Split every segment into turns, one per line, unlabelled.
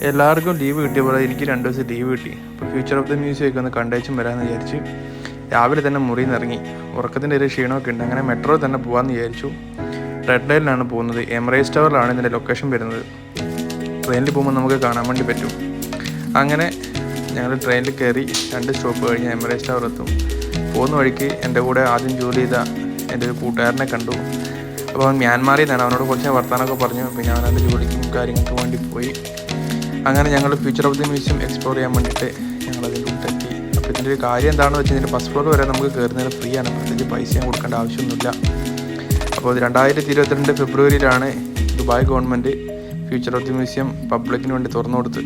എല്ലാവർക്കും ലീവ് കിട്ടിയ പോലെ എനിക്ക് 2 ദിവസം ലീവ് കിട്ടി. അപ്പോൾ ഫ്യൂച്ചർ ഓഫ് ദ മ്യൂസിയം ഒക്കെ ഒന്ന് കണ്ടേച്ചും വരാമെന്ന് വിചാരിച്ച് രാവിലെ തന്നെ മുറിയിൽ നിന്ന് ഇറങ്ങി. ഉറക്കത്തിൻ്റെ ഒരു ക്ഷീണമൊക്കെ ഉണ്ട്. അങ്ങനെ മെട്രോ തന്നെ പോകാമെന്ന് വിചാരിച്ചു. റെഡ് ലൈനിലാണ് പോകുന്നത്. എമിറേറ്റ്സ് ടവറിലാണ് ഇതിൻ്റെ ലൊക്കേഷൻ വരുന്നത്. ട്രെയിനിൽ പോകുമ്പോൾ നമുക്ക് കാണാൻ വേണ്ടി പറ്റും. അങ്ങനെ ഞങ്ങൾ ട്രെയിനിൽ കയറി 2 സ്റ്റോപ്പ് കഴിഞ്ഞ് എമിറേറ്റ്സ് ടവർ എത്തും. പോകുന്ന വഴിക്ക് എൻ്റെ കൂടെ ആദ്യം ജോലി ചെയ്ത എൻ്റെ ഒരു കൂട്ടുകാരനെ കണ്ടു. അപ്പോൾ അവൻ മ്യാൻമാറിൽ നിന്നാണ്. അവനോട് കുറച്ച് വർത്താനമൊക്കെ പറഞ്ഞു. പിന്നെ അവനവൻ്റെ ജോലിക്കും കാര്യങ്ങൾക്കും വേണ്ടി പോയി. അങ്ങനെ ഞങ്ങൾ future of the museum explore ചെയ്യാൻ വേണ്ടിയിട്ട് ഞങ്ങളതിൻ്റെ ഉൾട്ടെത്തി. അപ്പോൾ ഇതിൻ്റെ ഒരു കാര്യം എന്താണെന്ന് വെച്ചാൽ ഇതിൻ്റെ ഫസ്റ്റ് ഫ്ലോർ വരെ നമുക്ക് കയറുന്നതിന് ഫ്രീ ആണ്. പ്രത്യേകിച്ച് പൈസയും കൊടുക്കേണ്ട ആവശ്യമൊന്നുമില്ല. അപ്പോൾ 2022 ഫെബ്രുവരിയിലാണ് Dubai government future of the museum പബ്ലിക്കിന് വേണ്ടി തുറന്നു കൊടുത്ത്.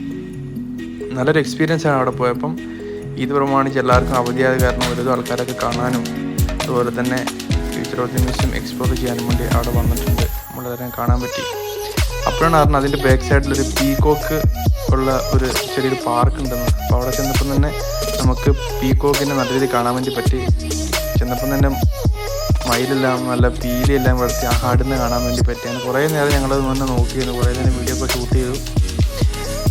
നല്ലൊരു എക്സ്പീരിയൻസ് ആണ് അവിടെ പോയപ്പം. ഇത് പ്രമാണിച്ച് എല്ലാവർക്കും അവധിയായ കാരണം ഓരോ ആൾക്കാരൊക്കെ കാണാനും അതുപോലെ തന്നെ future of the museum explore ചെയ്യാനും വേണ്ടി അവിടെ വന്നിട്ടുണ്ട്. നമ്മളെല്ലാവരും കാണാൻ പറ്റി. അപ്പോഴാണ് പറഞ്ഞത് അതിൻ്റെ ബാക്ക് സൈഡിലൊരു പീകോക്ക് ഉള്ള ഒരു ചെറിയൊരു പാർക്ക് ഉണ്ടെന്ന്. അപ്പോൾ അവിടെ ചെന്നപ്പം തന്നെ നമുക്ക് പീകോക്കിനെ നല്ല രീതിയിൽ കാണാൻ വേണ്ടി പറ്റി. ചെന്നപ്പം തന്നെ മയിലെല്ലാം നല്ല പീലിയെല്ലാം വളർത്തി ആടുന്ന് കാണാൻ വേണ്ടി പറ്റി. അങ്ങനെ കുറേ നേരം ഞങ്ങളത് വന്ന് നോക്കിയിരുന്നു. കുറേ നേരം വീഡിയോ ഒക്കെ ഷൂട്ട് ചെയ്തു.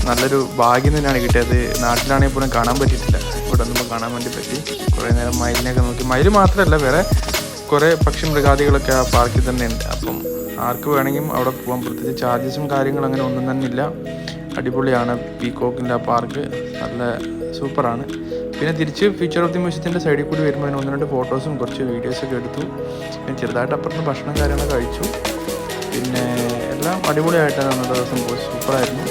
നല്ലൊരു ഭാഗ്യം തന്നെയാണ് കിട്ടിയത്. നാട്ടിലാണെങ്കിൽ പോലും കാണാൻ പറ്റിയിട്ടില്ല. ഇവിടെ നിന്നും കാണാൻ വേണ്ടി പറ്റി. കുറേ നേരം മയിലിനെയൊക്കെ നോക്കി. മയിൽ മാത്രമല്ല വേറെ കുറേ പക്ഷി മൃഗാദികളൊക്കെ ആ പാർക്കിൽ തന്നെ ഉണ്ട്. അപ്പം ആർക്ക് വേണമെങ്കിലും അവിടെ പോകാൻ. പ്രത്യേകിച്ച് ചാർജസും കാര്യങ്ങളും അങ്ങനെ ഒന്നും തന്നെ ഇല്ല. അടിപൊളിയാണ് പീകോക്കിൻ്റെ ആ പാർക്ക്. നല്ല സൂപ്പറാണ്. പിന്നെ തിരിച്ച് ഫ്യൂച്ചർ ഓഫ് ദി മ്യൂസിയത്തിൻ്റെ സൈഡിൽ കൂടി വരുമ്പോൾ അതിന് 1-2 ഫോട്ടോസും കുറച്ച് വീഡിയോസൊക്കെ എടുത്തു. പിന്നെ ചെറുതായിട്ട് അപ്പുറത്ത് ഭക്ഷണം കാര്യങ്ങളൊക്കെ കഴിച്ചു. പിന്നെ എല്ലാം അടിപൊളിയായിട്ടാണ് അന്നത്തെ ദിവസം പോയി. സൂപ്പറായിരുന്നു.